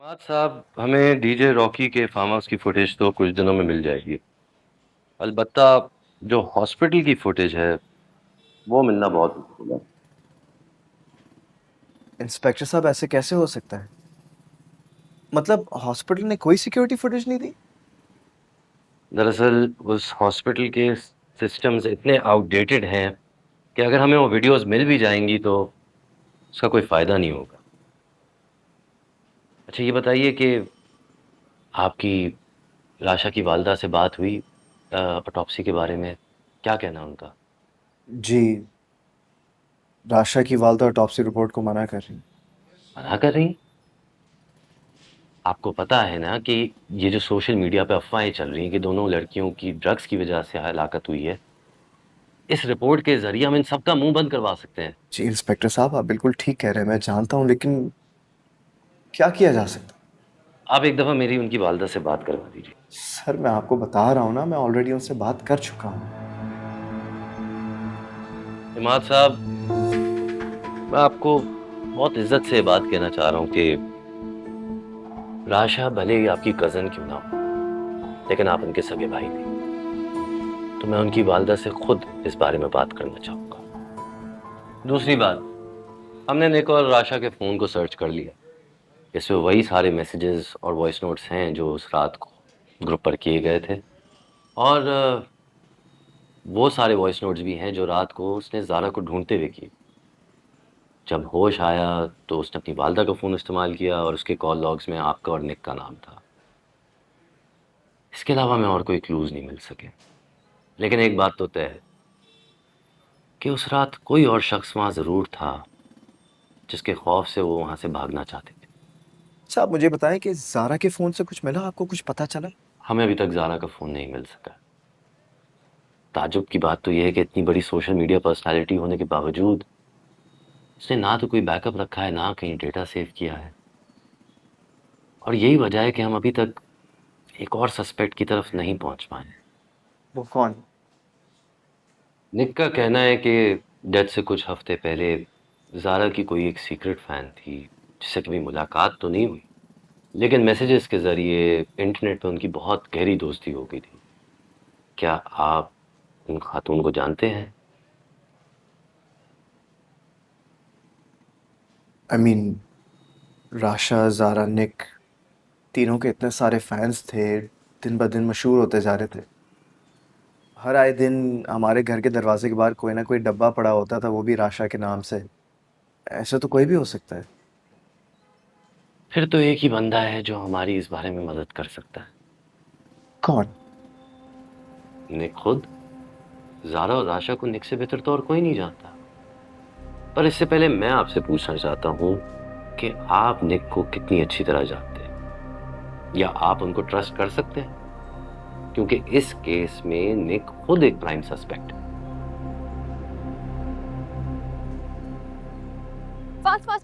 मात साहब, हमें डीजे रॉकी के फार्म हाउस की फुटेज तो कुछ दिनों में मिल जाएगी। अलबत्ता जो हॉस्पिटल की फुटेज है वो मिलना बहुत मुश्किल है। इंस्पेक्टर साहब ऐसे कैसे हो सकता है? मतलब हॉस्पिटल ने कोई सिक्योरिटी फुटेज नहीं दी? दरअसल उस हॉस्पिटल के सिस्टम्स इतने आउटडेटेड हैं कि अगर हमें वो वीडियोस मिल भी जाएंगी तो उसका कोई फायदा नहीं होगा। अच्छा, ये बताइए कि आपकी लाशा की वालदा से बात हुई ऑटोप्सी के बारे में? क्या कहना उनका? जी, राशा की वालदा ऑटोप्सी रिपोर्ट को मना कर रही। मना कर रही? आपको पता है ना कि ये जो सोशल मीडिया पे अफवाहें चल रही हैं कि दोनों लड़कियों की ड्रग्स की वजह से हलाकत हुई है, इस रिपोर्ट के जरिए हम इन सबका मुंह बंद करवा सकते हैं। जी इंस्पेक्टर साहब, आप बिल्कुल ठीक कह रहे हैं, मैं जानता हूँ, लेकिन क्या किया जा सकता? आप एक दफा मेरी उनकी वालदा से बात करवा दीजिए। सर मैं आपको बता रहा हूँ ना, मैं ऑलरेडी उनसे बात कर चुका हूँ। इमाद साहब, मैं आपको बहुत इज्जत से बात कहना चाह रहा हूँ कि राशा भले ही आपकी कजन क्यों ना हो, लेकिन आप उनके सगे भाई थे। तो मैं उनकी वालदा से खुद इस बारे में बात करना चाहूंगा। दूसरी बात, हमने निक और राशा के फोन को सर्च कर लिया। इसमें वही सारे मैसेजेस और वॉइस नोट्स हैं जो उस रात को ग्रुप पर किए गए थे। और वो सारे वॉइस नोट्स भी हैं जो रात को उसने ज़ारा को ढूंढते हुए किए। जब होश आया तो उसने अपनी वालदा का फ़ोन इस्तेमाल किया और उसके कॉल लॉग्स में आपका और निक का नाम था। इसके अलावा हमें और कोई क्लूज नहीं मिल सके। लेकिन एक बात तो तय है कि उस रात कोई और शख्स वहाँ ज़रूर था जिसके खौफ से वो वहाँ से भागना चाहते थे। अच्छा आप मुझे बताएं कि जारा के फोन से कुछ मिला, आपको कुछ पता चला? हमें अभी तक ज़ारा का फ़ोन नहीं मिल सका। ताज्जुब की बात तो यह है कि इतनी बड़ी सोशल मीडिया पर्सनालिटी होने के बावजूद उसने ना तो कोई बैकअप रखा है, ना कहीं डेटा सेव किया है। और यही वजह है कि हम अभी तक एक और सस्पेक्ट की तरफ नहीं पहुंच पाए हैं। वो कौन? निक का कहना है कि डेथ से कुछ हफ्ते पहले ज़ारा की कोई एक सीक्रेट फैन थी जिससे कभी मुलाकात तो नहीं हुई, लेकिन मैसेजेस के ज़रिए इंटरनेट पे उनकी बहुत गहरी दोस्ती हो गई थी। क्या आप उन खातून को जानते हैं? आई मीन राशा, जारा, निक, तीनों के इतने सारे फैंस थे, दिन ब दिन मशहूर होते जा रहे थे। हर आए दिन हमारे घर के दरवाजे के बाहर कोई ना कोई डब्बा पड़ा होता था, वो भी राशा के नाम से। ऐसा तो कोई भी हो सकता है। फिर तो एक ही बंदा है जो हमारी इस बारे में मदद कर सकता है। कौन? निक खुद। ज़ारा और राशा को निक से बेहतर तो और कोई नहीं जानता। पर इससे पहले मैं आपसे पूछना चाहता हूँ कि आप निक को कितनी अच्छी तरह जानते हैं, या आप उनको ट्रस्ट कर सकते हैं? क्योंकि इस केस में निक खुद एक प्राइम सस्पेक्ट है। Fast fast